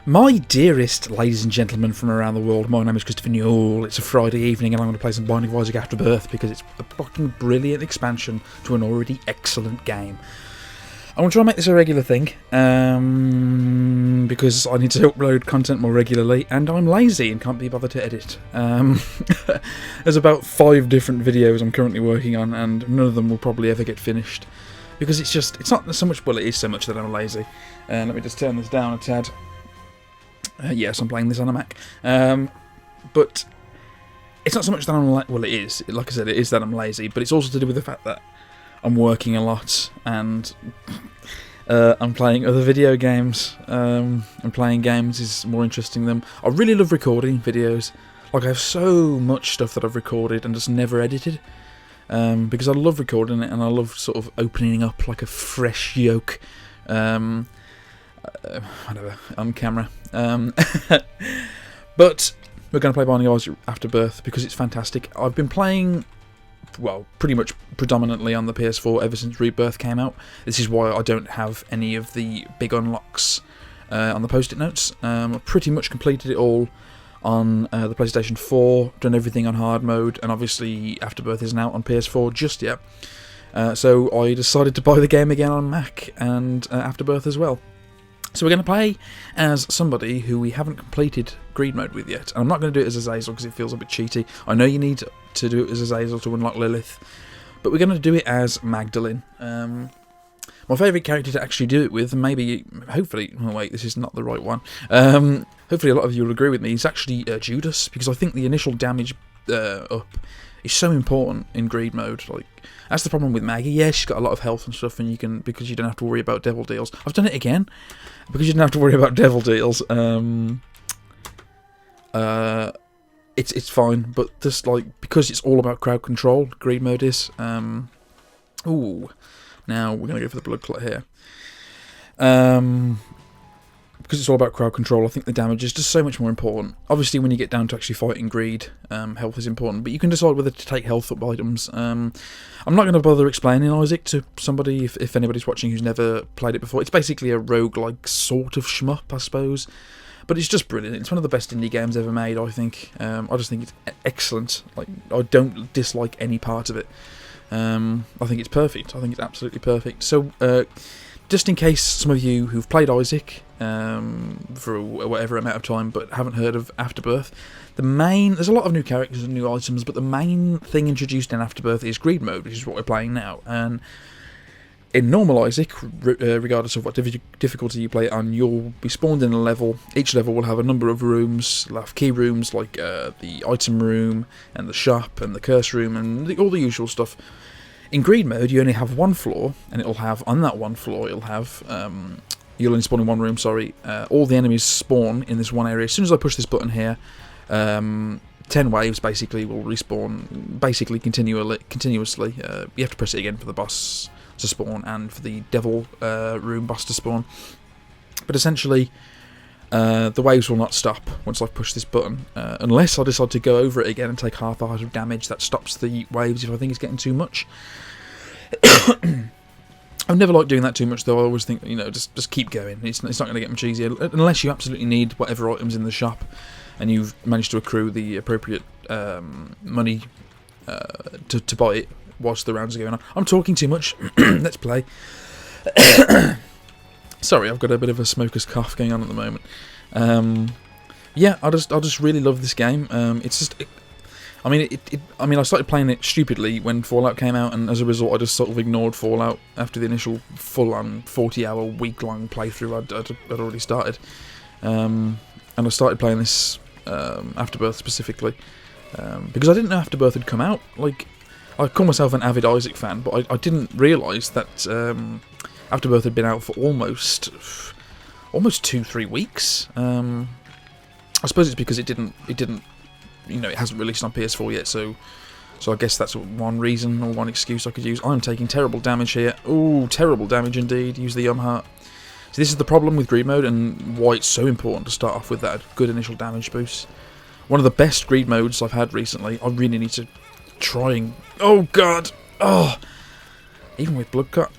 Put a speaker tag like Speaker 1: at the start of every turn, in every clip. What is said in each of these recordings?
Speaker 1: My dearest ladies and gentlemen from around the world, my name is Christopher Newell. It's a Friday evening and I'm going to play some Binding of Isaac Afterbirth because it's a fucking brilliant expansion to an already excellent game. I want to try and make this a regular thing, because I need to upload content more regularly, and I'm lazy and can't be bothered to edit. There's about 5 different videos I'm currently working on, and none of them will probably ever get finished. Because it's not so much, well, it is so much that I'm lazy. Let me just turn this down a tad. Yes, I'm playing this on a Mac. But it's not so much that I'm well, it is. Like I said, it is that I'm lazy, but it's also to do with the fact that I'm working a lot and I'm playing other video games. And playing games is more interesting than... I really love recording videos. Like, I have so much stuff that I've recorded and just never edited. Because I love recording it and I love sort of opening up like a fresh yolk. Whatever, on camera. But we're going to play Binding of Isaac Afterbirth because it's fantastic. I've been playing, well, pretty much predominantly on the PS4 ever since Rebirth came out. This is why I don't have any of the big unlocks on the post-it notes. I've pretty much completed it all on the PlayStation 4, done everything on hard mode, and obviously Afterbirth isn't out on PS4 just yet. So I decided to buy the game again on Mac and Afterbirth as well. So we're going to play as somebody who we haven't completed Greed Mode with yet. And I'm not going to do it as Azazel because it feels a bit cheaty. I know you need to do it as Azazel to unlock Lilith. But we're going to do it as Magdalene. My favourite character to actually do it with, maybe, hopefully... Oh wait, this is not the right one. Hopefully a lot of you will agree with me. It's actually Judas, because I think the initial damage up is so important in Greed Mode. Like, that's the problem with Maggie. Yeah, she's got a lot of health and stuff, and you can, because you don't have to worry about devil deals. I've done it again, because you don't have to worry about devil deals. It's fine, but just like, because it's all about crowd control, Greed Mode is. Ooh, now we're gonna go for the blood clot here. Because it's all about crowd control, I think the damage is just so much more important. Obviously, when you get down to actually fighting Greed, health is important, but you can decide whether to take health up items. I'm not going to bother explaining Isaac to somebody, if anybody's watching who's never played it before. It's basically a roguelike sort of shmup, I suppose. But it's just brilliant. It's one of the best indie games ever made, I think. I just think it's excellent. Like, I don't dislike any part of it. I think it's perfect. I think it's absolutely perfect. So, just in case some of you who've played Isaac for whatever amount of time but haven't heard of Afterbirth, there's a lot of new characters and new items, but the main thing introduced in Afterbirth is Greed Mode, which is what we're playing now. And in normal Isaac, regardless of what difficulty you play it on, you'll be spawned in a level. Each level will have a number of rooms. It'll have key rooms like the item room and the shop and the curse room and all the usual stuff. In Greed Mode, you only have one floor, and it'll have, on that one floor, you'll only spawn in one room, sorry. All the enemies spawn in this one area. As soon as I push this button here, 10 waves basically will respawn, basically continuously. You have to press it again for the boss to spawn and for the devil room boss to spawn. But essentially, the waves will not stop once I've pushed this button, unless I decide to go over it again and take half a heart of damage. That stops the waves if I think it's getting too much. I've never liked doing that too much, though. I always think, just keep going. It's not going to get much easier, unless you absolutely need whatever items in the shop, and you've managed to accrue the appropriate money to buy it whilst the rounds are going on. I'm talking too much. Let's play. Sorry, I've got a bit of a smoker's cough going on at the moment. Yeah, I just really love this game. It's just, I started playing it stupidly when Fallout came out, and as a result, I just sort of ignored Fallout after the initial full-on 40-hour, week-long playthrough I'd already started. And I started playing this Afterbirth specifically because I didn't know Afterbirth had come out. Like, I call myself an avid Isaac fan, but I didn't realise that Afterbirth had been out for almost 2-3 weeks. I suppose it's because it didn't, it hasn't released on PS4 yet, so I guess that's one reason or one excuse I could use. I'm taking terrible damage here. Ooh, terrible damage indeed. Use the heart. So this is the problem with Greed Mode and why it's so important to start off with that good initial damage boost. One of the best Greed Modes I've had recently. I really need to try and... Oh, God! Oh! Even with Blood Cut.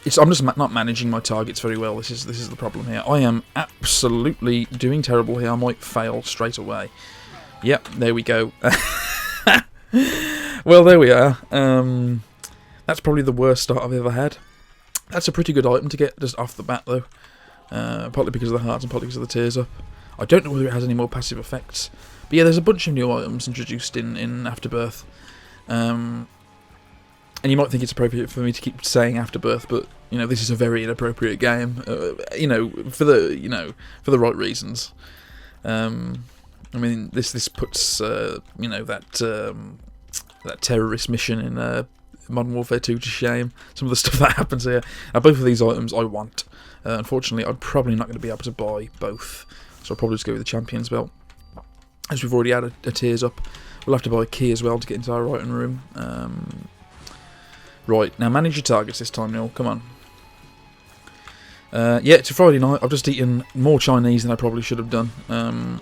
Speaker 1: I'm just not managing my targets very well. This is the problem here. I am absolutely doing terrible here. I might fail straight away. Yep, there we go. Well, there we are. That's probably the worst start I've ever had. That's a pretty good item to get just off the bat, though. Partly because of the hearts and partly because of the tears up. I don't know whether it has any more passive effects. But yeah, there's a bunch of new items introduced in Afterbirth. And you might think it's appropriate for me to keep saying Afterbirth, but you know, this is a very inappropriate game. You know, for the right reasons. I mean, this puts you know, that terrorist mission in Modern Warfare 2 to shame. Some of the stuff that happens here. Both of these items I want. Unfortunately, I'm probably not going to be able to buy both, so I'll probably just go with the Champion's Belt. As we've already had a tiers up, we'll have to buy a key as well to get into our writing room. Right, now manage your targets this time, Neil. Come on. Yeah, it's a Friday night. I've just eaten more Chinese than I probably should have done.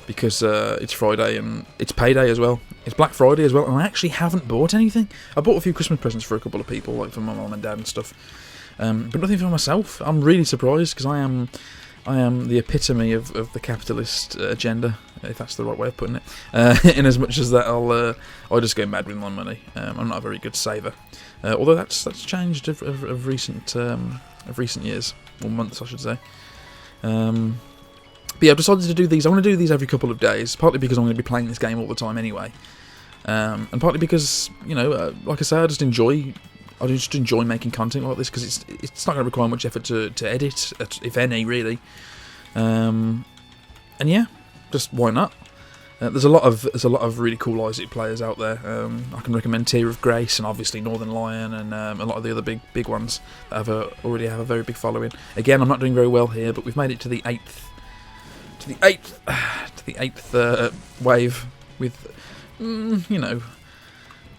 Speaker 1: Because it's Friday and it's payday as well. It's Black Friday as well, and I actually haven't bought anything. I bought a few Christmas presents for a couple of people, like for my mum and dad and stuff. But nothing for myself. I'm really surprised, because I am the epitome of the capitalist agenda, if that's the right way of putting it. In as much as that I'll just go mad with my money. I'm not a very good saver, although that's changed of recent years, or months I should say. But yeah, I've decided to do these. I want to do these every couple of days, partly because I'm going to be playing this game all the time anyway, and partly because, you know, like I say, I just enjoy making content like this, because it's not going to require much effort to edit, if any, really. And yeah, just why not? There's a lot of really cool Isaac players out there. I can recommend Tear of Grace and obviously Northern Lion and a lot of the other big ones that already have a very big following. Again, I'm not doing very well here, but we've made it to the eighth wave with, you know,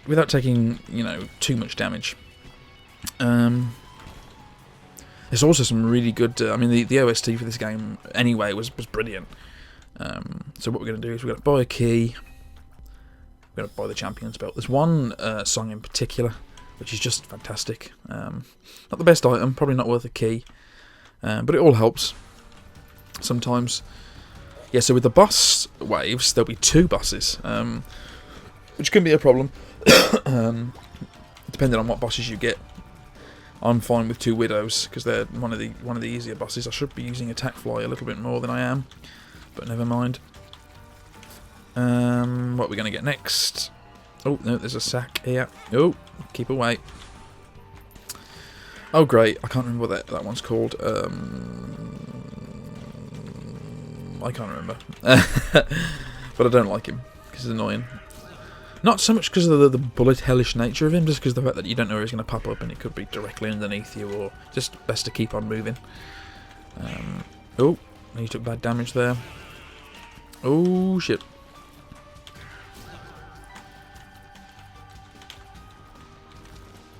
Speaker 1: without taking, you know, too much damage. There's also some really good. I mean, the OST for this game anyway was brilliant. So what we're going to do is we're going to buy a key. We're going to buy the Champion's Belt. There's one song in particular which is just fantastic. Not the best item, probably not worth a key, but it all helps sometimes. Yeah, so with the bus waves, there'll be 2 buses, which can be a problem, depending on what buses you get. I'm fine with 2 widows because they're one of the easier buses. I should be using attack fly a little bit more than I am, but never mind. What are we going to get next? Oh no, there's a sack here. Oh, keep away. Oh great, I can't remember what that one's called. I can't remember. But I don't like him, because he's annoying. Not so much because of the bullet hellish nature of him, just because of the fact that you don't know where he's going to pop up and it could be directly underneath you, or just best to keep on moving. Oh, he took bad damage there. Oh shit.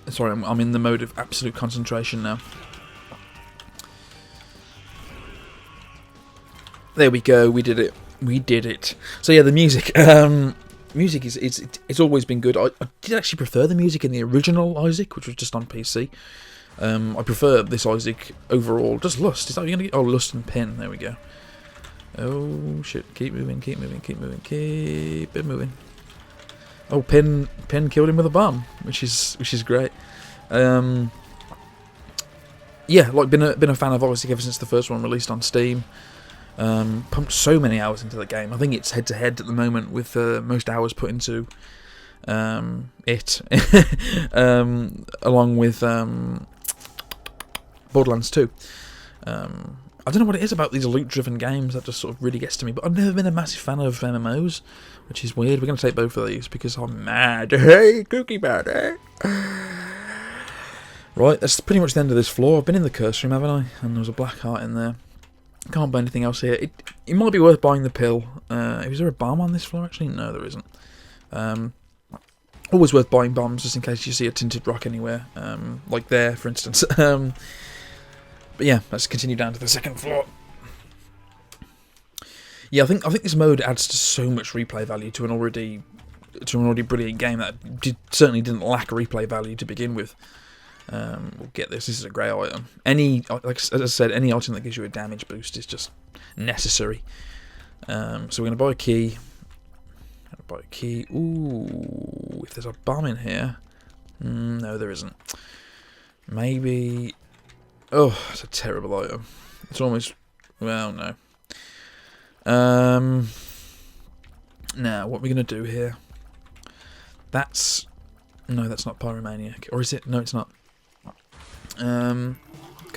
Speaker 1: Sorry, I'm in the mode of absolute concentration now. There we go, we did it. We did it. So yeah, the music. Music it's always been good. I did actually prefer the music in the original Isaac, which was just on PC. I prefer this Isaac overall. Just Lust. Is that what you're gonna get? Oh, Lust and Pin. There we go. Oh shit! Keep moving. Keep moving. Keep moving. Keep it moving. Oh, Pin killed him with a bomb, which is great. Yeah, like been a fan of Isaac ever since the first one released on Steam. Pumped so many hours into the game. I think it's head to head at the moment with most hours put into it, along with Borderlands 2. I don't know what it is about these loot-driven games that just sort of really gets to me, but I've never been a massive fan of MMOs, which is weird. We're going to take both of these because I'm mad. Hey, cookie bad, eh? Right, that's pretty much the end of this floor. I've been in the curse room, haven't I? And there was a black heart in there. Can't buy anything else here. It might be worth buying the pill. Is there a bomb on this floor? Actually, no, there isn't. Always worth buying bombs just in case you see a tinted rock anywhere, like there, for instance. But yeah, let's continue down to the second floor. Yeah, I think this mode adds to so much replay value to an already brilliant game that certainly didn't lack replay value to begin with. We'll get this. This is a great item. As I said, any item that gives you a damage boost is just necessary. So we're gonna buy a key. Ooh, if there's a bomb in here. No, there isn't. Maybe. Oh, it's a terrible item. It's almost. Well, no. Now, what are we gonna do here? No, that's not Pyromaniac. Or is it? No, it's not. Come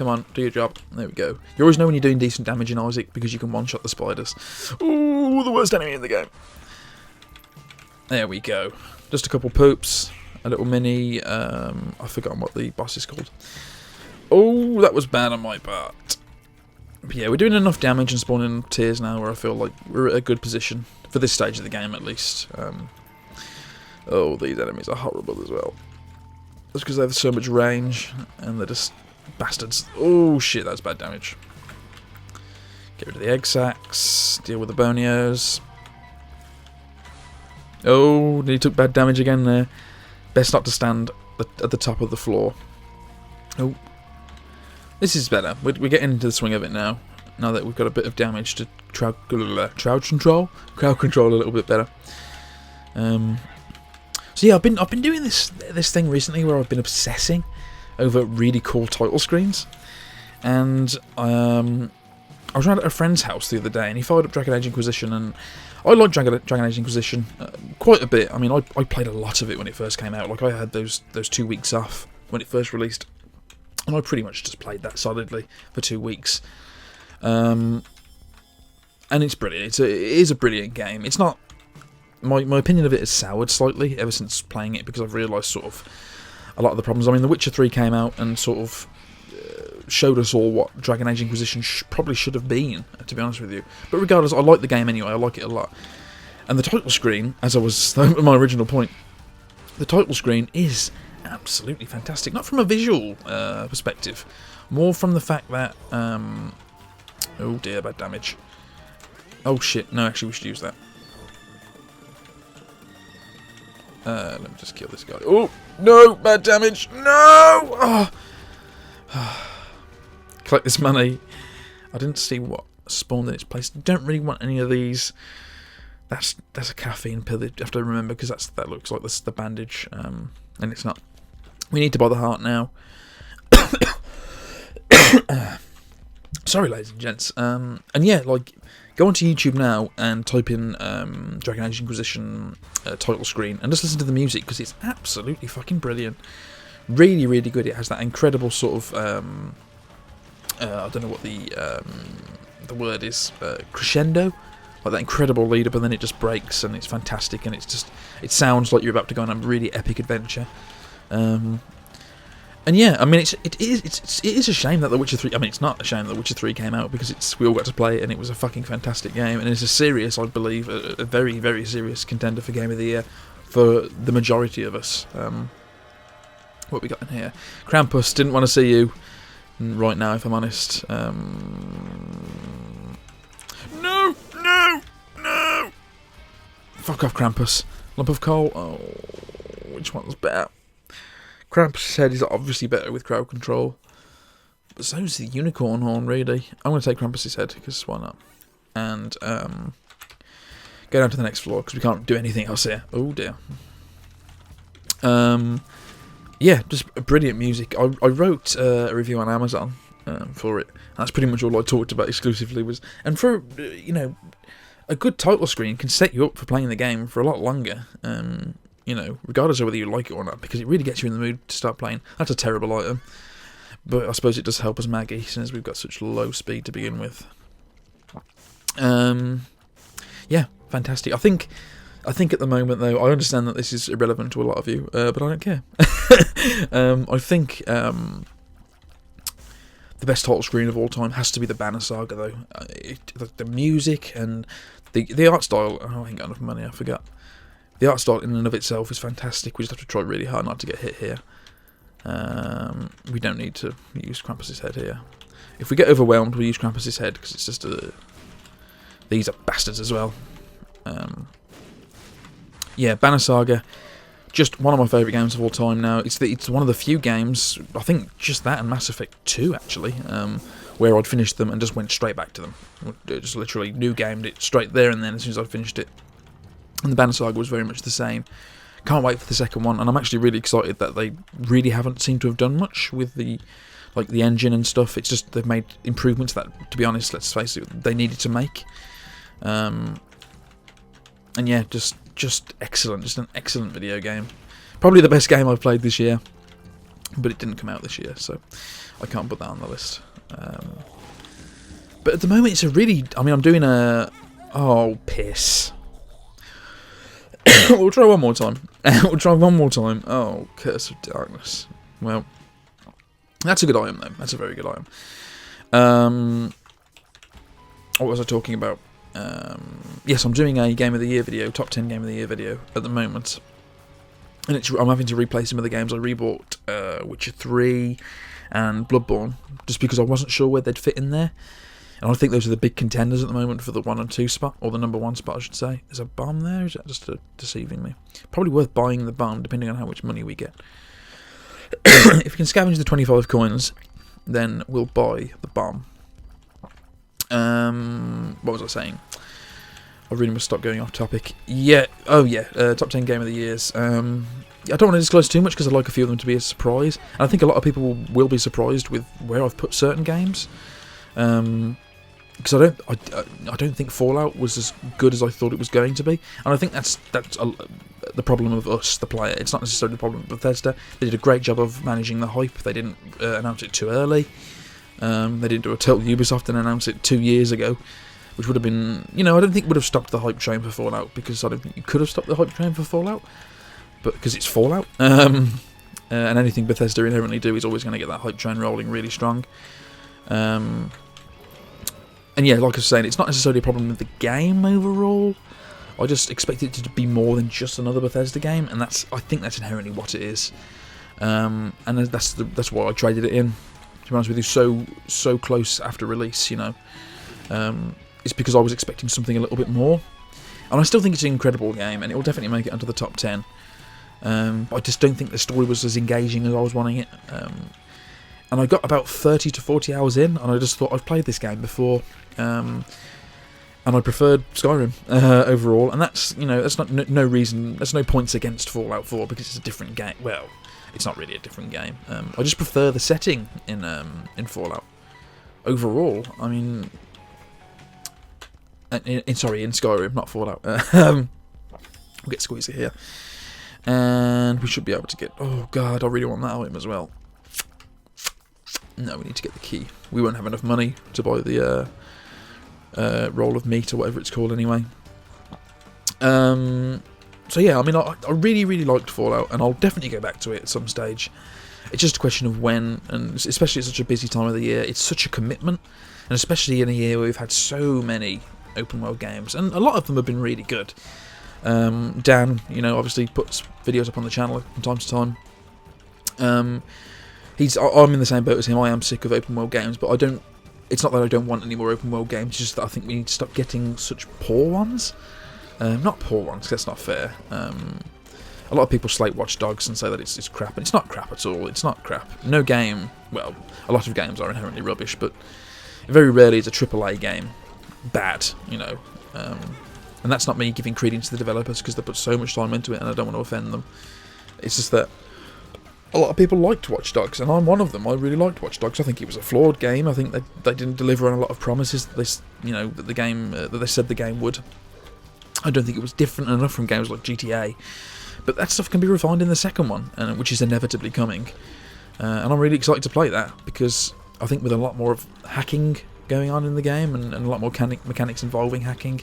Speaker 1: on, do your job. There we go. You always know when you're doing decent damage in Isaac because you can one-shot the spiders. Ooh, the worst enemy in the game. There we go. Just a couple poops. A little mini. I've forgotten what the boss is called. Oh, that was bad on my part. But yeah, we're doing enough damage and spawning tears now where I feel like we're at a good position. For this stage of the game, at least. Oh, these enemies are horrible as well. That's because they have so much range, and they're just bastards. Oh shit, that's bad damage. Get rid of the egg sacs, deal with the bonios. Oh, he took bad damage again there. Best not to stand at the top of the floor. Oh. This is better. We're getting into the swing of it now. Now that we've got a bit of damage to crowd control a little bit better. So yeah, I've been doing this thing recently where I've been obsessing over really cool title screens, and I was around at a friend's house the other day, and he fired up Dragon Age Inquisition, and I like Dragon Age Inquisition quite a bit. I mean, I played a lot of it when it first came out. Like I had those 2 weeks off when it first released, and I pretty much just played that solidly for 2 weeks. And it's brilliant. It is a brilliant game. It's not. My opinion of it has soured slightly ever since playing it because I've realised sort of a lot of the problems. I mean, The Witcher 3 came out and sort of showed us all what Dragon Age Inquisition probably should have been, to be honest with you. But regardless, I like the game anyway. I like it a lot. And the title screen, as I was my original point, the title screen is absolutely fantastic. Not from a visual perspective, more from the fact that oh dear, bad damage. Oh shit! No, actually, we should use that. Let me just kill this guy. Oh, no! Bad damage! No! Oh. Collect this money. I didn't see what spawned in its place. Don't really want any of these. That's a caffeine pill that you have to remember because that looks like the bandage. And it's not. We need to buy the heart now. Sorry, ladies and gents. And yeah, like, go onto YouTube now and type in Dragon Age Inquisition title screen and just listen to the music because it's absolutely fucking brilliant. Really, really good. It has that incredible sort of I don't know what the word is, crescendo, like that incredible lead up, and then it just breaks and it's fantastic, and it sounds like you're about to go on a really epic adventure. And yeah, I mean, it is a shame that The Witcher 3... I mean, it's not a shame that The Witcher 3 came out, because we all got to play it, and it was a fucking fantastic game, and it's a serious, I believe, a very, very serious contender for Game of the Year for the majority of us. What we got in here? Krampus, didn't want to see you right now, if I'm honest. No! No! No! Fuck off, Krampus. Lump of coal? Oh, which one's better? Krampus' head is obviously better with crowd control, but so's the unicorn horn, really. I'm going to take Krampus' head, because why not? And go down to the next floor, because we can't do anything else here. Oh dear. Yeah, just brilliant music. I wrote a review on Amazon for it. That's pretty much all I talked about exclusively was... And for, you know, a good title screen can set you up for playing the game for a lot longer. You know, regardless of whether you like it or not, because it really gets you in the mood to start playing. That's a terrible item, but I suppose it does help us Maggie, since we've got such low speed to begin with. Yeah, fantastic. I think at the moment, though, I understand that this is irrelevant to a lot of you, but I don't care. I think the best title screen of all time has to be the Banner Saga, though. The music and the art style... Oh, I ain't got enough money, I forgot. The art style in and of itself is fantastic. We just have to try really hard not to get hit here. We don't need to use Krampus' head here. If we get overwhelmed, we'll use Krampus' head, because it's just these are bastards as well. Yeah, Banner Saga. just one of my favourite games of all time now. It's one of the few games, I think just that and Mass Effect 2 actually, where I'd finished them and just went straight back to them. Just literally new gamed it straight there and then as soon as I'd finished it. And the Banner Saga was very much the same. Can't wait for the second one, and I'm actually really excited that they really haven't seemed to have done much with the engine and stuff. It's just they've made improvements that, to be honest, let's face it, they needed to make. And yeah, just excellent, just an excellent video game. Probably the best game I've played this year, but it didn't come out this year, so I can't put that on the list. But at the moment, it's a really, I mean, I'm doing a, oh piss. We'll try one more time. We'll try one more time. Oh, Curse of Darkness. Well, that's a good item, though. That's a very good item. What was I talking about? Yes, I'm doing a Game of the Year video, top 10 Game of the Year video at the moment. And I'm having to replay some of the games I rebought, Witcher 3 and Bloodborne, just because I wasn't sure where they'd fit in there. And I think those are the big contenders at the moment for the 1 and 2 spot, or the number 1 spot, I should say. There's a bomb there, or is that just deceiving me? Probably worth buying the bomb, depending on how much money we get. If we can scavenge the 25 coins, then we'll buy the bomb. What was I saying? I really must stop going off topic. Yeah, oh yeah, top 10 Game of the Years. I don't want to disclose too much because I'd like a few of them to be a surprise. And I think a lot of people will be surprised with where I've put certain games. Because I don't think Fallout was as good as I thought it was going to be, and I think that's the problem of us, the player. It's not necessarily the problem of Bethesda. They did a great job of managing the hype. They didn't announce it too early. They didn't do a total Ubisoft and announce it 2 years ago, which would have been, I don't think would have stopped the hype train for Fallout, because I don't think you could have stopped the hype train for Fallout, but because it's Fallout, and anything Bethesda inherently do is always going to get that hype train rolling really strong. And yeah, like I was saying, it's not necessarily a problem with the game overall. I just expect it to be more than just another Bethesda game, and I think that's inherently what it is. And that's why I traded it in. To be honest with you, so close after release, it's because I was expecting something a little bit more. And I still think it's an incredible game, and it will definitely make it onto the top 10. But I just don't think the story was as engaging as I was wanting it. And I got about 30 to 40 hours in, and I just thought, I've played this game before, and I preferred Skyrim overall. And that's, that's not no reason, there's no points against Fallout 4 because it's a different game. Well, it's not really a different game. I just prefer the setting in Fallout overall. I mean, in Skyrim, not Fallout. We'll get Squeezer here, and we should be able to get. Oh God, I really want that item as well. No, we need to get the key. We won't have enough money to buy the roll of meat or whatever it's called anyway. So yeah, I mean, I really, really liked Fallout, and I'll definitely go back to it at some stage. It's just a question of when, and especially at such a busy time of the year, it's such a commitment, and especially in a year where we've had so many open world games, and a lot of them have been really good. Dan, obviously puts videos up on the channel from time to time. I'm in the same boat as him. I am sick of open world games, but it's not that I don't want any more open world games, it's just that I think we need to stop getting such poor ones. Not poor ones, 'cause that's not fair. A lot of people slate Watch Dogs and say that it's crap, and it's not crap at all. It's not crap. No game, well, a lot of games are inherently rubbish, but very rarely is a AAA game bad, and that's not me giving credence to the developers, because they put so much time into it, and I don't want to offend them. It's just that a lot of people liked Watch Dogs, and I'm one of them. I really liked Watch Dogs. I think it was a flawed game. I think they didn't deliver on a lot of promises that that the game that they said the game would. I don't think it was different enough from games like GTA, but that stuff can be refined in the second one, which is inevitably coming. And I'm really excited to play that, because I think with a lot more of hacking going on in the game, and a lot more mechanics involving hacking,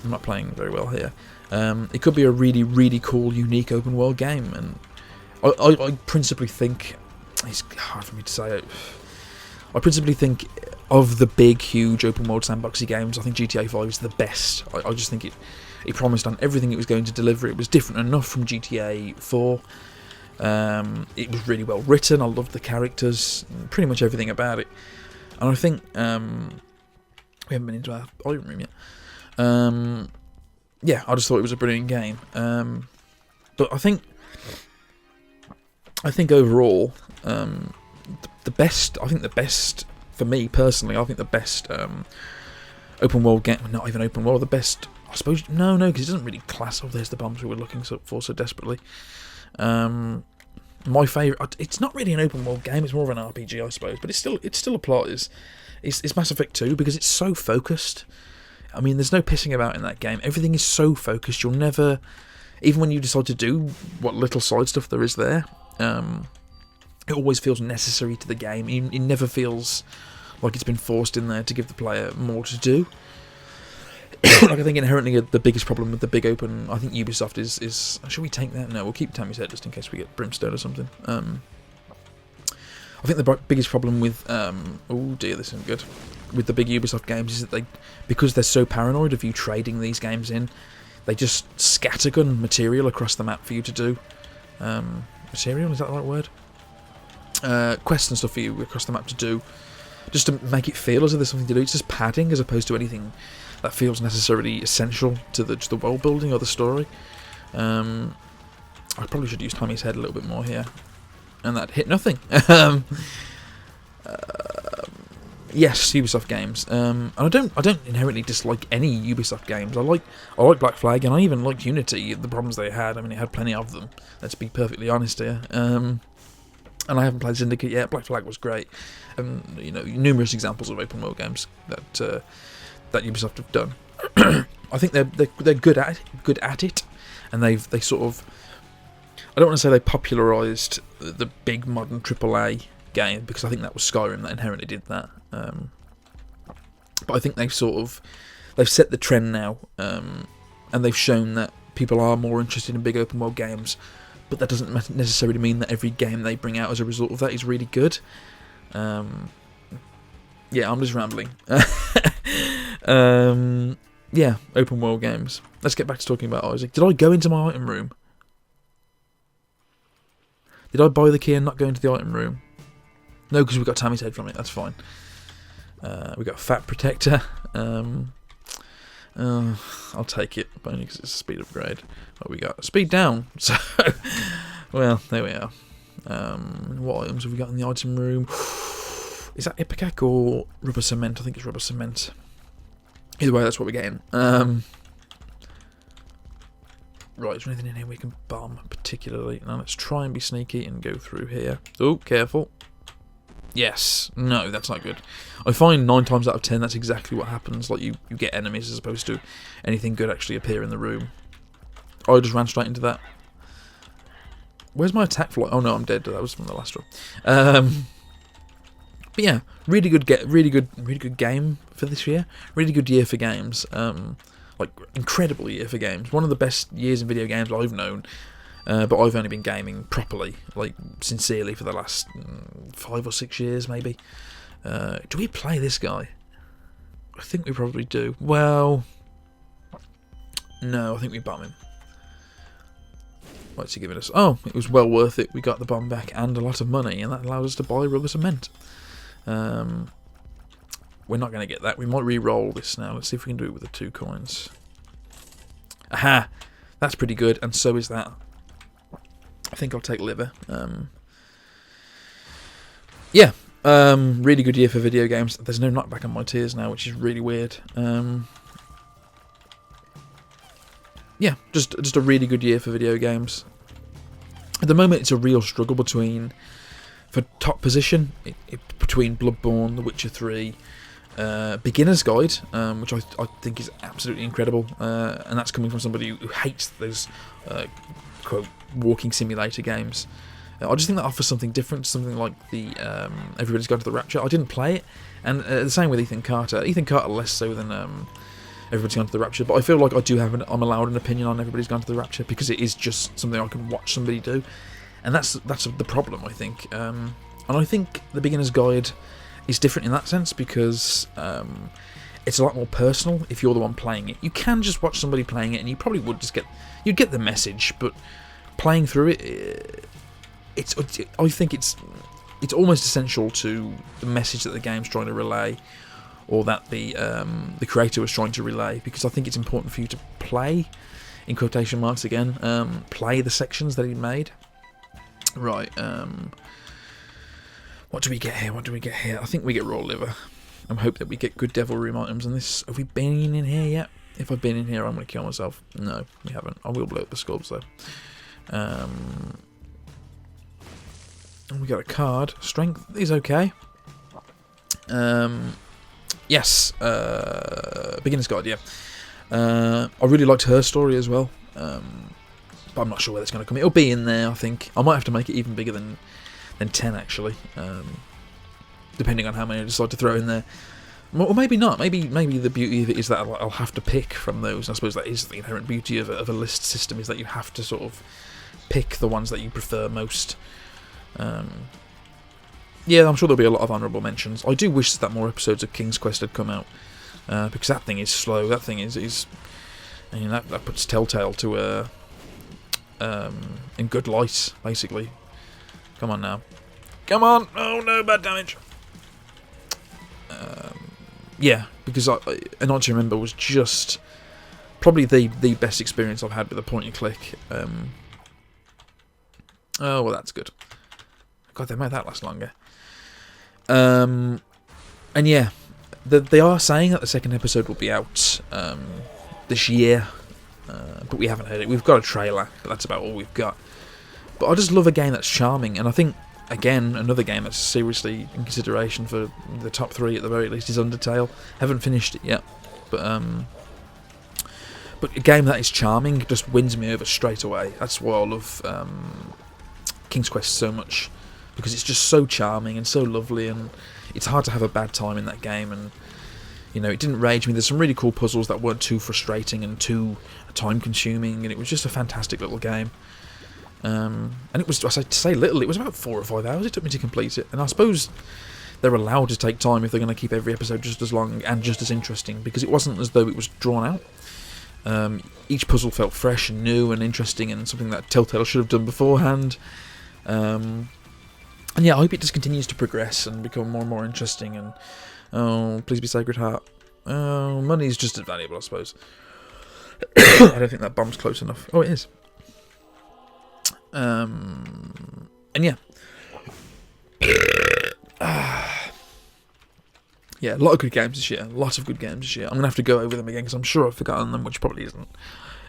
Speaker 1: I'm not playing very well here. It could be a really, really cool, unique open world game, and I principally think, it's hard for me to say it, I principally think of the big, huge open world sandboxy games, I think GTA 5 is the best. I just think it promised on everything it was going to deliver. It was different enough from GTA 4. It was really well written. I loved the characters, pretty much everything about it. And I think we haven't been into our item room yet. Yeah, I just thought it was a brilliant game. But I think I think overall, the best. I think the best for me personally. I think the best open world game. Not even open world. The best. I suppose no, because it doesn't really class. Oh, there's the bombs we were looking for so desperately. My favourite. It's not really an open world game. It's more of an RPG, I suppose. But it still applies. It's Mass Effect 2 because it's so focused. I mean, there's no pissing about in that game. Everything is so focused. You'll never, even when you decide to do what little side stuff there is there, it always feels necessary to the game. It never feels like it's been forced in there to give the player more to do. Like, I think inherently the biggest problem with the big open, I think Ubisoft is should we take that? No, we'll keep Tammy's head just in case we get Brimstone or something. I think the biggest problem with oh dear, this isn't good, with the big Ubisoft games is that because they're so paranoid of you trading these games in, they just scattergun material across the map for you to do. Material, is that the right word? Quests and stuff for you across the map to do, just to make it feel as if there's something to do. It's just padding as opposed to anything that feels necessarily essential to the world building or the story. I probably should use Tammy's head a little bit more here. And that hit nothing. Yes, Ubisoft games. And I don't inherently dislike any Ubisoft games. I like Black Flag, and I even liked Unity. The problems they had, I mean, it had plenty of them. Let's be perfectly honest here. And I haven't played Syndicate yet. Black Flag was great, and numerous examples of open world games that Ubisoft have done. I think they're good at it, and they sort of. I don't want to say they popularised the big modern AAA game, because I think that was Skyrim that inherently did that. But I think they've set the trend now, and they've shown that people are more interested in big open world games. But that doesn't necessarily mean that every game they bring out as a result of that is really good. Yeah, I'm just rambling. Yeah, open world games. Let's get back to talking about Isaac. Did I go into my item room? Did I buy the key and not go into the item room? No, because we got Tammy's head from it. That's fine. We got a fat protector. I'll take it, but only because it's a speed upgrade. What we got? Speed down. So, well, there we are. What items have we got in the item room? Is that Ipecac or rubber cement? I think it's rubber cement. Either way, that's what we're getting. Right, is there anything in here we can bomb particularly? Now let's try and be sneaky and go through here. Oh, careful. Yes. No, that's not good. I find 9 times out of 10 that's exactly what happens. Like, you get enemies as opposed to anything good actually appear in the room. Oh, I just ran straight into that. Where's my attack flight? Oh no, I'm dead. That was from the last one. But yeah, really good game for this year. Really good year for games. Like, incredible year for games. One of the best years in video games I've known. But I've only been gaming properly, like, sincerely, for the last 5 or 6 years, maybe. Do we play this guy? I think we probably do. Well, no, I think we bomb him. What's he giving us? Oh, it was well worth it. We got the bomb back and a lot of money, and that allowed us to buy rubber cement. We're not going to get that. We might re-roll this now. Let's see if we can do it with the 2 coins. Aha! That's pretty good, and so is that. I think I'll take liver. Yeah, really good year for video games. There's no knockback on my tiers now, which is really weird. Yeah, just a really good year for video games. At the moment, it's a real struggle for top position between Bloodborne, The Witcher 3, Beginner's Guide, which I think is absolutely incredible, and that's coming from somebody who hates those quote walking simulator games. I just think that offers something different, something like the Everybody's Gone to the Rapture. I didn't play it, and the same with Ethan Carter. Ethan Carter less so than Everybody's Gone to the Rapture, but I feel like I'm allowed an opinion on Everybody's Gone to the Rapture because it is just something I can watch somebody do, and that's the problem, I think. And I think the Beginner's Guide is different in that sense because it's a lot more personal if you're the one playing it. You can just watch somebody playing it, and you probably would you'd get the message, but playing through it, I think it's almost essential to the message that the game's trying to relay, or that the creator was trying to relay, because I think it's important for you to play, in quotation marks again, play the sections that he made. Right, what do we get here? What do we get here? I think we get raw liver. I hope that we get good devil room items on this. Have we been in here yet? If I've been in here, I'm going to kill myself. No, we haven't. I will blow up the skulls, though. And we got a card. Strength is okay. Yes, beginner's guide, yeah. I really liked her story as well. But I'm not sure where it's going to come. It'll be in there, I think. I might have to make it even bigger than 10, actually. Depending on how many I decide to throw in there. Or maybe not. Maybe the beauty of it is that I'll have to pick from those. I suppose that is the inherent beauty of a list system, is that you have to sort of pick the ones that you prefer most. Yeah, I'm sure there'll be a lot of honourable mentions. I do wish that more episodes of King's Quest had come out, because that thing is slow. That thing is I mean, that puts Telltale to in good light, basically. Come on now, come on! Oh no, bad damage. Yeah, because A Night to Remember was just probably the best experience I've had with a point and click. Oh well, that's good. God, they made that last longer. And yeah, they are saying that the second episode will be out this year, but we haven't heard it. We've got a trailer, but that's about all we've got. But I just love a game that's charming, and I think, again, another game that's seriously in consideration for the top 3 at the very least is Undertale. Haven't finished it yet, but a game that is charming just wins me over straight away. That's why I love King's Quest so much, because it's just so charming and so lovely, and it's hard to have a bad time in that game. And you know, it didn't rage me. There's some really cool puzzles that weren't too frustrating and too time-consuming, and it was just a fantastic little game. And it was, I say little, it was about 4 or 5 hours it took me to complete it. And I suppose they're allowed to take time if they're going to keep every episode just as long and just as interesting, because it wasn't as though it was drawn out. Each puzzle felt fresh and new and interesting, and something that Telltale should have done beforehand. And yeah, I hope it just continues to progress and become more and more interesting. And oh, please be Sacred Heart. Oh, money's just as valuable, I suppose. I don't think that bomb's close enough. Oh, it is. And yeah. Yeah, a lot of good games this year. Lots of good games this year. I'm going to have to go over them again, because I'm sure I've forgotten them, which probably isn't.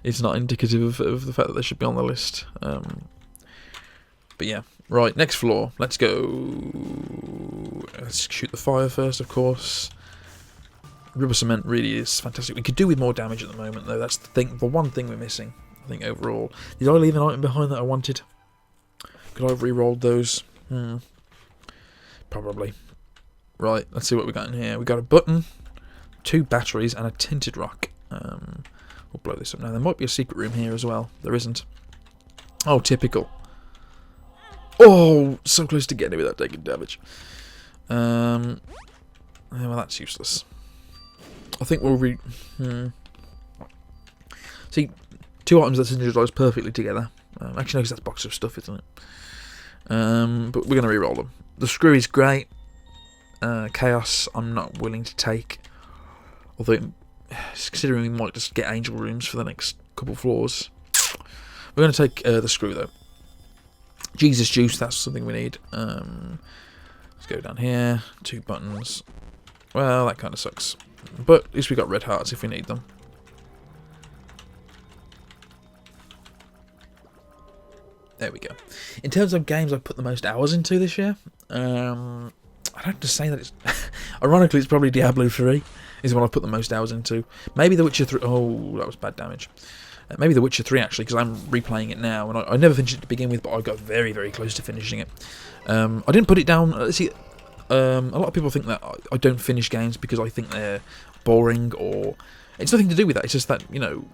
Speaker 1: It's not indicative of the fact that they should be on the list. But yeah. Right, next floor. Let's go. Let's shoot the fire first, of course. Rubber cement really is fantastic. We could do with more damage at the moment, though. That's the thing. The one thing we're missing, I think, overall. Did I leave an item behind that I wanted? Could I have re-rolled those? Probably. Right, let's see what we got in here. We got a button, 2 batteries, and a tinted rock. We'll blow this up now. There might be a secret room here as well. There isn't. Oh, typical. Oh, so close to getting it without taking damage. Well, that's useless. I think we'll See, 2 items that synergise perfectly together. Actually, no, because that's a box of stuff, isn't it? But we're going to re-roll them. The screw is great. Chaos, I'm not willing to take. Although, considering we might just get angel rooms for the next couple floors. We're going to take the screw, though. Jesus Juice, that's something we need. Let's go down here. 2 buttons. Well, that kind of sucks. But at least we got red hearts if we need them. There we go. In terms of games I've put the most hours into this year, I'd have to say that it's... ironically, it's probably Diablo 3 is the one I've put the most hours into. Maybe The Witcher 3... Oh, that was bad damage. Maybe The Witcher 3, actually, because I'm replaying it now, and I never finished it to begin with, but I got very, very close to finishing it. I didn't put it down... See, a lot of people think that I don't finish games because I think they're boring, or... It's nothing to do with that, it's just that, you know...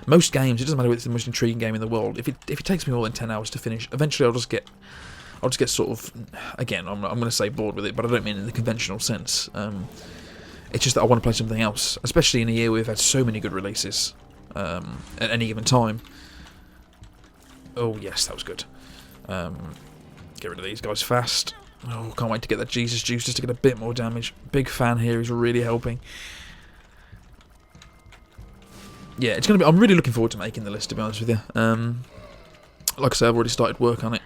Speaker 1: Most games, it doesn't matter if it's the most intriguing game in the world, if it takes me more than 10 hours to finish, eventually I'll just get sort of... Again, I'm going to say bored with it, but I don't mean in the conventional sense. It's just that I want to play something else, especially in a year where we've had so many good releases. At any given time. Oh yes, that was good. Get rid of these guys fast. Oh, can't wait to get that Jesus Juice just to get a bit more damage. Big fan here, he's really helping. Yeah, it's gonna be. I'm really looking forward to making the list, to be honest with you. like I say, I've already started work on it,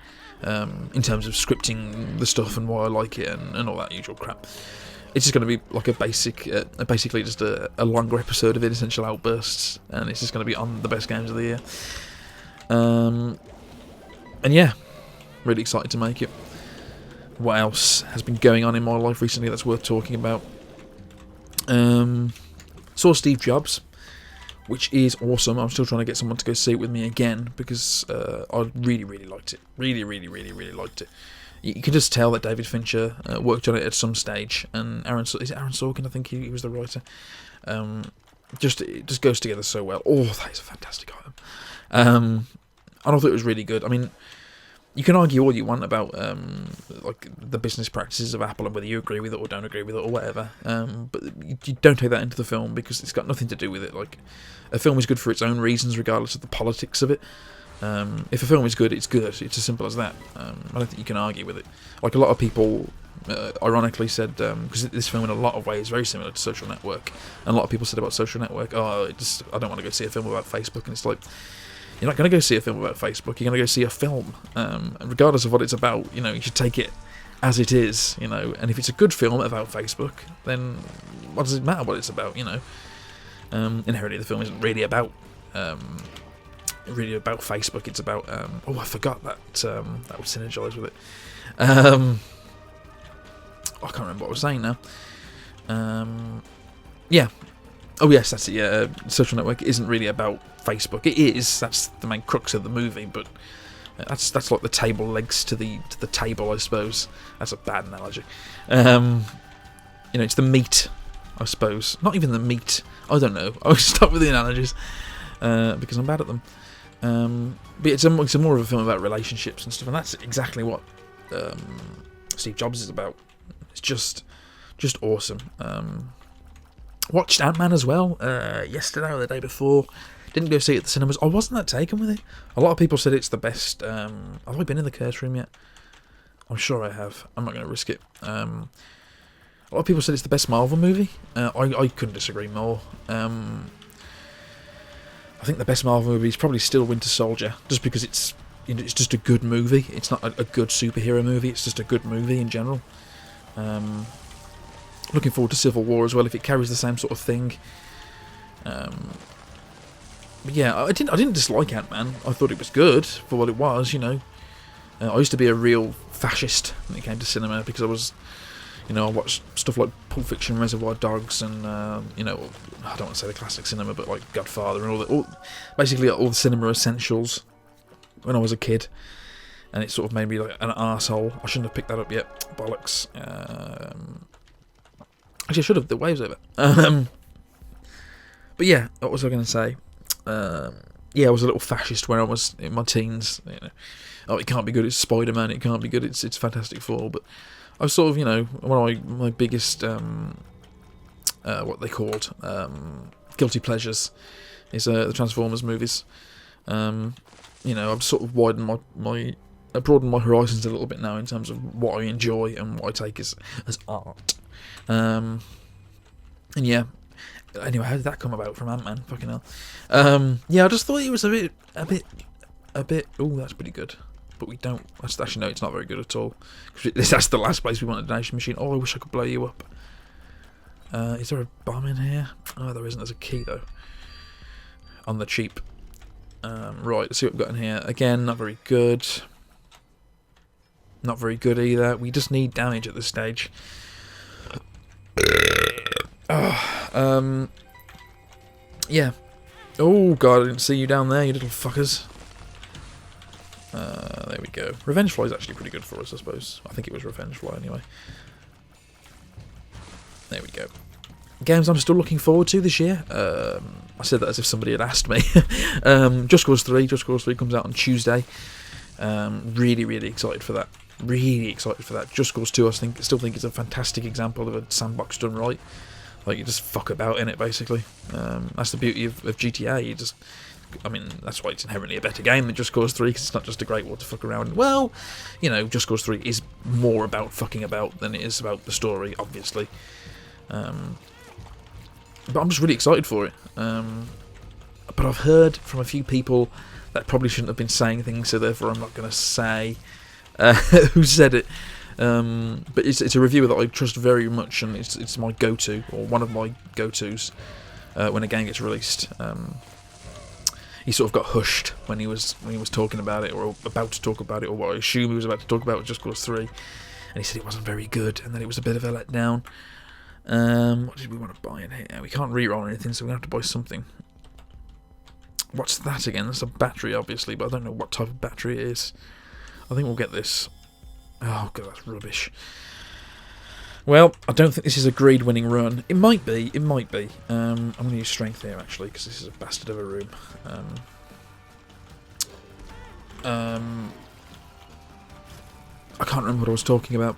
Speaker 1: in terms of scripting the stuff and why I like it and all that usual crap. It's just going to be like basically just a longer episode of Essential Outbursts, and it's just going to be on the best games of the year. And yeah, really excited to make it. What else has been going on in my life recently that's worth talking about? Saw Steve Jobs, which is awesome. I'm still trying to get someone to go see it with me again, because I really liked it. Really liked it. You can just tell that David Fincher worked on it at some stage, and Aaron Sorkin, I think he was the writer. It just goes together so well. Oh, that is a fantastic item. And I thought it was really good. I mean, you can argue all you want about like the business practices of Apple and whether you agree with it or don't agree with it or whatever, but you don't take that into the film, because it's got nothing to do with it. Like, a film is good for its own reasons, regardless of the politics of it. If a film is good, it's good. It's as simple as that. I don't think you can argue with it. Like, a lot of people ironically said, because this film in a lot of ways is very similar to Social Network, and a lot of people said about Social Network, I don't want to go see a film about Facebook, and it's like, you're not going to go see a film about Facebook, you're going to go see a film, and regardless of what it's about, you should take it as it is, and if it's a good film about Facebook, then what does it matter what it's about, Inherently the film isn't really about Facebook, it's about, I forgot that would synergise with it, I can't remember what I was saying now, yeah, oh yes, that's it, yeah, Social Network isn't really about Facebook. It is, that's the main crux of the movie, but that's like the table legs to the table, I suppose. That's a bad analogy. It's the meat, I suppose. Not even the meat. I don't know. I'll stop with the analogies because I'm bad at them. But it's more of a film about relationships and stuff, and that's exactly what Steve Jobs is about. It's just awesome. Watched Ant-Man as well yesterday or the day before. Didn't go see it at the cinemas. I wasn't that taken with it. A lot of people said it's the best. Have I been in the curse room yet? I'm sure I have. I'm not going to risk it. A lot of people said it's the best Marvel movie. I couldn't disagree more. I think the best Marvel movie is probably still Winter Soldier, just because it's just a good movie. It's not a good superhero movie. It's just a good movie in general. Looking forward to Civil War as well, if it carries the same sort of thing. But yeah, I didn't dislike Ant-Man. I thought it was good for what it was, I used to be a real fascist when it came to cinema, because I watched stuff like Pulp Fiction, Reservoir Dogs, and I don't want to say the classic cinema, but like Godfather and basically all the cinema essentials when I was a kid, and it sort of made me like an arsehole. I shouldn't have picked that up yet. Bollocks. Actually, I should have. The waves over. But yeah, what was I going to say? I was a little fascist when I was in my teens. It can't be good. It's Spider-Man. It can't be good. It's Fantastic Four. But I was sort of, one of my biggest what they called guilty pleasures is the Transformers movies. I've sort of widened broadened my horizons a little bit now in terms of what I enjoy and what I take as art. And yeah. Anyway, how did that come about from Ant-Man? Fucking hell. I just thought it was a bit. Oh, that's pretty good. But we don't. Actually, no, it's not very good at all. That's the last place we want a donation machine. Oh, I wish I could blow you up. Is there a bomb in here? Oh, there isn't. There's a key though. On the cheap. Right. Let's see what we've got in here. Again, not very good. Not very good either. We just need damage at this stage. Yeah. Oh god, I didn't see you down there, you little fuckers. There we go. Revenge Fly is actually pretty good for us, I suppose. I think it was Revenge Fly anyway. There we go. Games I'm still looking forward to this year. I said that as if somebody had asked me. Just Cause 3. Just Cause 3 comes out on Tuesday. Really excited for that. Really excited for that. Just Cause 2, I still think it's a fantastic example of a sandbox done right. Like, you just fuck about in it, basically. That's the beauty of GTA. That's why it's inherently a better game than Just Cause 3, because it's not just a great world to fuck around. Well, Just Cause 3 is more about fucking about than it is about the story, obviously. But I'm just really excited for it. But I've heard from a few people That probably shouldn't have been saying things, so therefore I'm not going to say who said it. But it's a reviewer that I trust very much, and it's my go-to, or one of my go-tos, when a game gets released. He sort of got hushed when he was talking about it, or about to talk about it, or what I assume he was about to talk about was Just Cause 3. And he said it wasn't very good, and then it was a bit of a letdown. What did we want to buy in here? We can't reroll anything, so we have to buy something. What's that again? That's a battery, obviously, but I don't know what type of battery it is. I think we'll get this. Oh, God, that's rubbish. Well, I don't think this is a greed-winning run. It might be. It might be. I'm going to use strength here, actually, because this is a bastard of a room. I can't remember what I was talking about.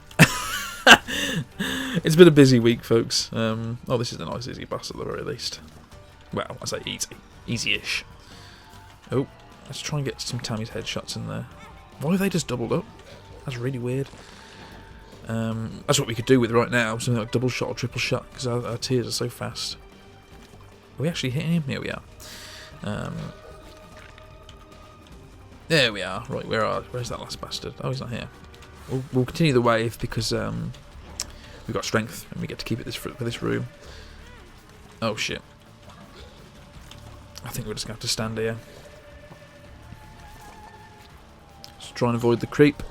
Speaker 1: It's been a busy week, folks. Oh, this is a nice easy boss at the very least. Well, I say easy. Easy-ish. Oh, let's try and get some Tammy's headshots in there. Why have they just doubled up? That's really weird. That's what we could do with right now, something like double shot or triple shot, because our tiers are so fast. Are we actually hitting him? Here we are. There we are. Right, where's that last bastard? Oh, he's not here. We'll continue the wave because we've got strength and we get to keep it for this room. Oh shit. I think we're just going to have to stand here. Just try and avoid the creep.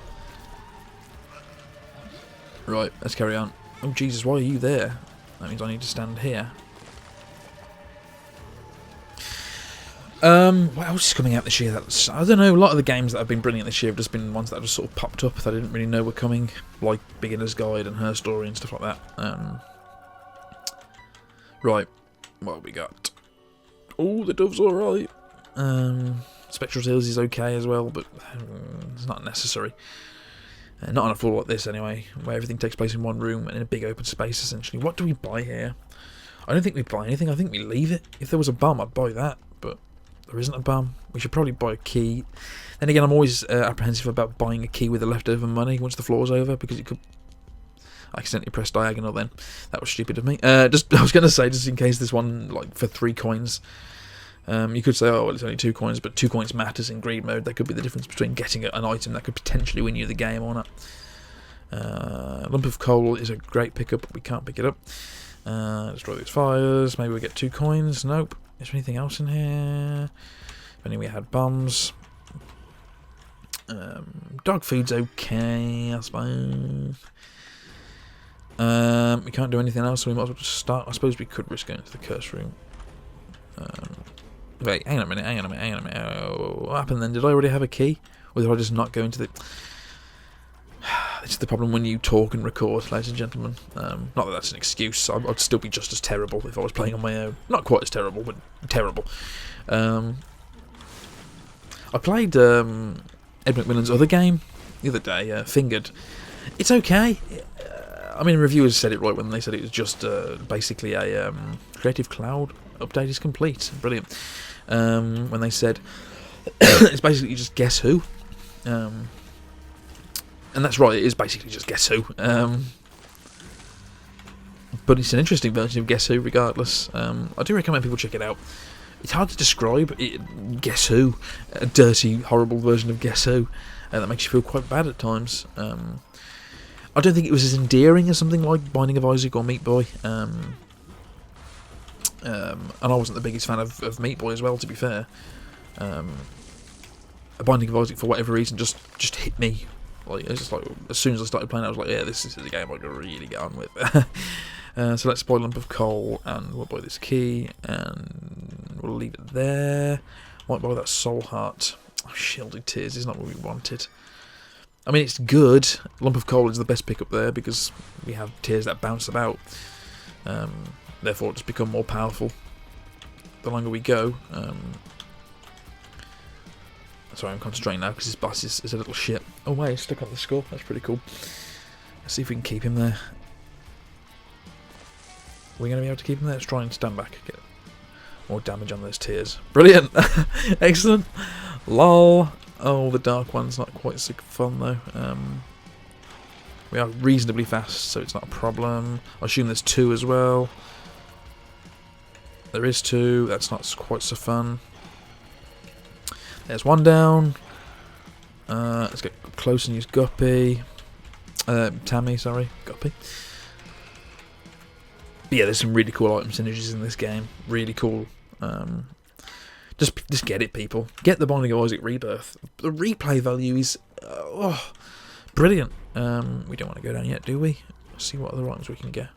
Speaker 1: Right, let's carry on. Oh Jesus, why are you there? That means I need to stand here. What else is coming out this year? I don't know, a lot of the games that have been brilliant this year have just been ones that have just sort of popped up that I didn't really know were coming, like Beginner's Guide and Her Story and stuff like that. Right, what have we got? Oh, the Dove's alright. Spectral Tales is okay as well, but it's not necessary. Not on a floor like this, anyway, where everything takes place in one room and in a big open space, essentially. What do we buy here? I don't think we buy anything. I think we leave it. If there was a bomb, I'd buy that, but there isn't a bomb. We should probably buy a key. Then again, I'm always apprehensive about buying a key with the leftover money once the floor's over, because it could... I accidentally pressed diagonal then. That was stupid of me. I was going to say, just in case this one, like, for 3 coins... you could say, oh, well, it's only 2 coins, but 2 coins matters in greed mode. That could be the difference between getting an item that could potentially win you the game or not. Lump of coal is a great pickup, but we can't pick it up. Destroy these fires. Maybe we get 2 coins. Nope. Is there anything else in here? If only we had bombs. Dog food's okay, I suppose. We can't do anything else, so we might as well just start. I suppose we could risk going into the curse room. Wait, hang on a minute. Oh, what happened then? Did I already have a key? Or did I just not go into the... This is the problem when you talk and record, ladies and gentlemen. Not that that's an excuse. I'd still be just as terrible if I was playing on my own. Not quite as terrible, but terrible. I played Ed McMillan's other game the other day, Fingered. It's okay. I mean, reviewers said it right when they said it was just basically a Creative Cloud update is complete. Brilliant. When they said it's basically just Guess Who. And that's right, it is basically just Guess Who. But it's an interesting version of Guess Who regardless. I do recommend people check it out. It's hard to describe it, Guess Who. A dirty, horrible version of Guess Who. That makes you feel quite bad at times. I don't think it was as endearing as something like Binding of Isaac or Meat Boy. And I wasn't the biggest fan of Meat Boy as well, to be fair. Binding of Isaac, for whatever reason, just hit me. Like, it's just like, as soon as I started playing, I was like, yeah, this is the game I can really get on with. So let's buy a lump of coal, and we'll buy this key, and we'll leave it there. Might buy that soul heart. Oh, Shielded Tears is not what we wanted. I mean, it's good. Lump of coal is the best pickup there, because we have tears that bounce about. Therefore, it's become more powerful the longer we go. Sorry, I'm concentrating now because his boss is a little shit. Oh wait, he's stuck on the skull. That's pretty cool. Let's see if we can keep him there. Are we going to be able to keep him there? Let's try and stand back. Get more damage on those tears. Brilliant! Excellent! Lol! Oh, the dark one's not quite so fun though. We are reasonably fast, so it's not a problem. I assume there's 2 as well. There is 2. That's not quite so fun. There's one down. Let's get close and use Guppy. Tammy, sorry, Guppy. But yeah, there's some really cool item synergies in this game. Really cool. Just get it, people. Get the Binding of Isaac Rebirth. The replay value is brilliant. We don't want to go down yet, do we? Let's see what other items we can get.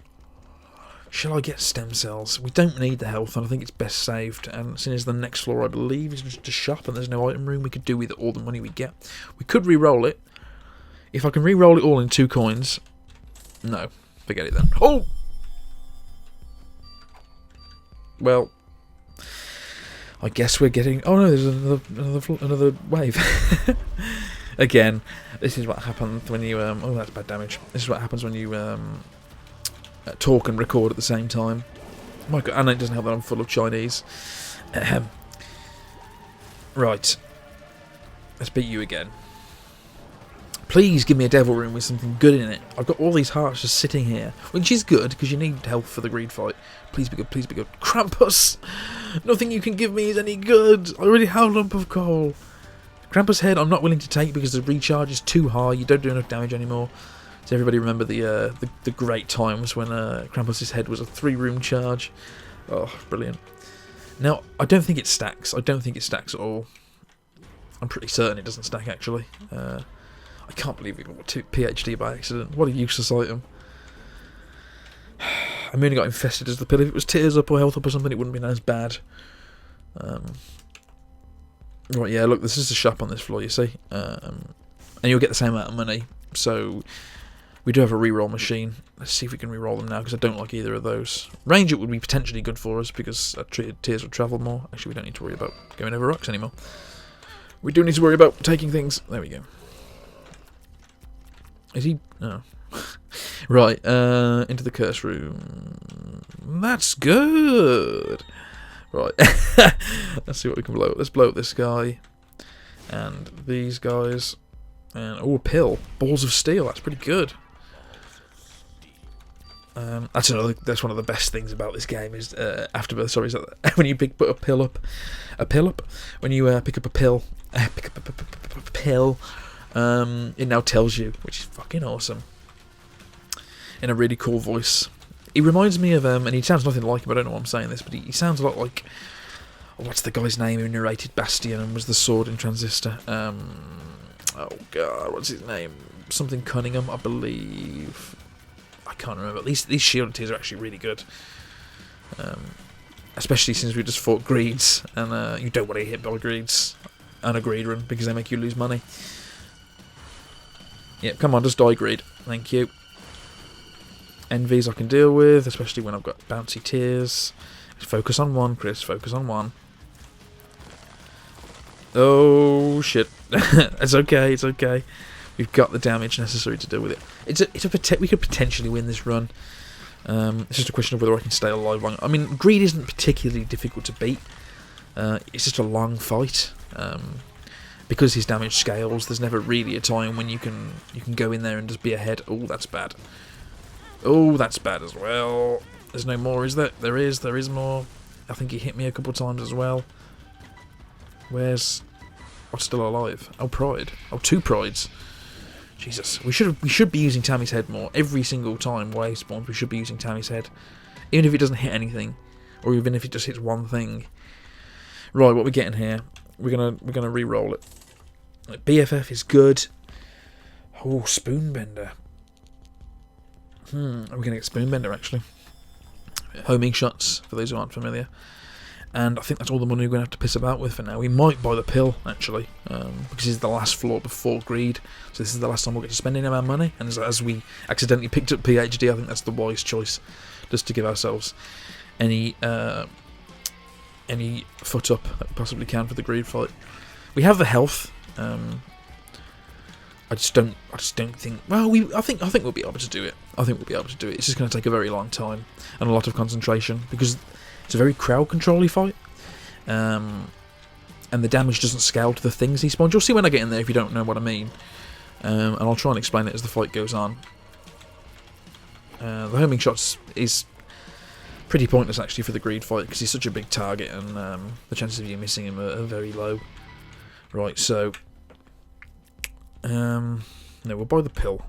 Speaker 1: Shall I get stem cells? We don't need the health, and I think it's best saved. And as soon as the next floor, I believe, is just a shop, and there's no item room, we could do with all the money we get. We could re-roll it. If I can re-roll it all in 2 coins, no, forget it then. Oh, well, I guess we're getting. Oh no, there's another wave. Again, this is what happens when you. Oh, that's bad damage. This is what happens when you talk and record at the same time. My God, and it doesn't help that I'm full of Chinese. Right, let's beat you again. Please give me a devil room with something good in it. I've got all these hearts just sitting here, which is good because you need health for the greed fight. Please be good, please be good. Krampus! Nothing you can give me is any good. I already have a lump of coal. Krampus head I'm not willing to take because the recharge is too high. You don't do enough damage anymore. Does everybody remember the great times when Krampus's head was a 3-room charge? Oh, brilliant. Now, I don't think it stacks. I don't think it stacks at all. I'm pretty certain it doesn't stack, actually. I can't believe we got PhD by accident. What a useless item. I only got infested as the pill. If it was tears up or health up or something, it wouldn't be as bad. Right, yeah, look, this is a shop on this floor, you see. And you'll get the same amount of money. So, we do have a reroll machine. Let's see if we can reroll them now, because I don't like either of those. Range it would be potentially good for us, because tears would travel more. Actually, we don't need to worry about going over rocks anymore. We do need to worry about taking things. There we go. Is he? No. Right, into the curse room. That's good. Right. Let's see what we can blow up. Let's blow up this guy. And these guys. And, oh, a pill. Balls of steel. That's pretty good. That's one of the best things about this game is Afterbirth. Sorry, is that when you put a pill up, when you pick up a pill, it now tells you, which is fucking awesome, in a really cool voice. He reminds me of and he sounds nothing like him. I don't know why I'm saying this, but he sounds a lot like what's the guy's name who narrated Bastion and was the sword in Transistor? Oh god, what's his name? Something Cunningham, I believe. I can't remember. These shield tears are actually really good. Especially since we just fought greeds, and you don't want to get hit by greeds and a greed run because they make you lose money. Yeah, come on, just die greed. Thank you. Envies I can deal with, especially when I've got bouncy tears. Focus on one, Chris. Focus on one. Oh shit! It's okay. It's okay. We've got the damage necessary to deal with it. We could potentially win this run. It's just a question of whether I can stay alive long. I mean, greed isn't particularly difficult to beat. It's just a long fight. Because his damage scales, there's never really a time when you can go in there and just be ahead. Oh, that's bad. Oh, that's bad as well. There's no more, is there? There is more. I think he hit me a couple times as well. Where's... What's still alive? Oh, Pride. Oh, 2 Prides. Jesus. We should be using Tammy's head more. Every single time wave spawns, we should be using Tammy's head. Even if it doesn't hit anything. Or even if it just hits one thing. Right, what we're getting here. We're gonna re-roll it. BFF is good. Oh, Spoonbender. We're going to get Spoonbender, actually. Homing shots, for those who aren't familiar. And I think that's all the money we're going to have to piss about with for now. We might buy the pill, actually, because it's the last floor before greed. So this is the last time we'll get to spend any of our money. And as we accidentally picked up PhD, I think that's the wise choice, just to give ourselves any foot up that we possibly can for the greed fight. We have the health. I just don't think. Well, I think we'll be able to do it. It's just going to take a very long time and a lot of concentration because it's a very crowd control-y fight, and the damage doesn't scale to the things he spawns. You'll see when I get in there if you don't know what I mean, and I'll try and explain it as the fight goes on. The homing shots is pretty pointless actually for the greed fight because he's such a big target and the chances of you missing him are very low. Right, so... no, we'll buy the pill.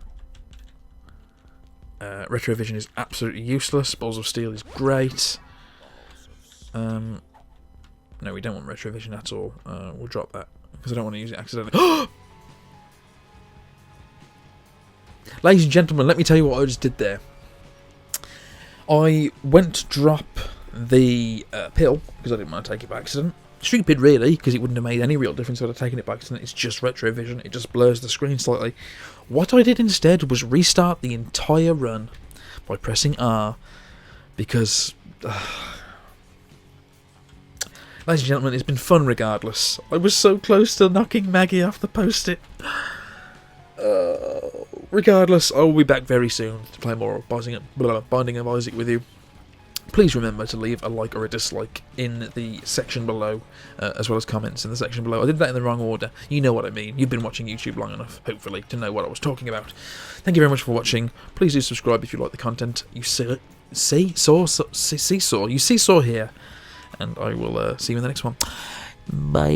Speaker 1: Retrovision is absolutely useless. Balls of Steel is great. No, we don't want Retrovision at all. We'll drop that, because I don't want to use it accidentally. Ladies and gentlemen, let me tell you what I just did there. I went to drop the pill, because I didn't want to take it by accident. Stupid, really, because it wouldn't have made any real difference if I'd taken it by accident. It's just Retrovision. It just blurs the screen slightly. What I did instead was restart the entire run by pressing R, because... Ladies and gentlemen, it's been fun regardless. I was so close to knocking Maggie off the post-it. Regardless, I will be back very soon to play more of Binding of Isaac with you. Please remember to leave a like or a dislike in the section below, as well as comments in the section below. I did that in the wrong order. You know what I mean. You've been watching YouTube long enough, hopefully, to know what I was talking about. Thank you very much for watching. Please do subscribe if you like the content. You seesaw here. And I will see you in the next one. Bye.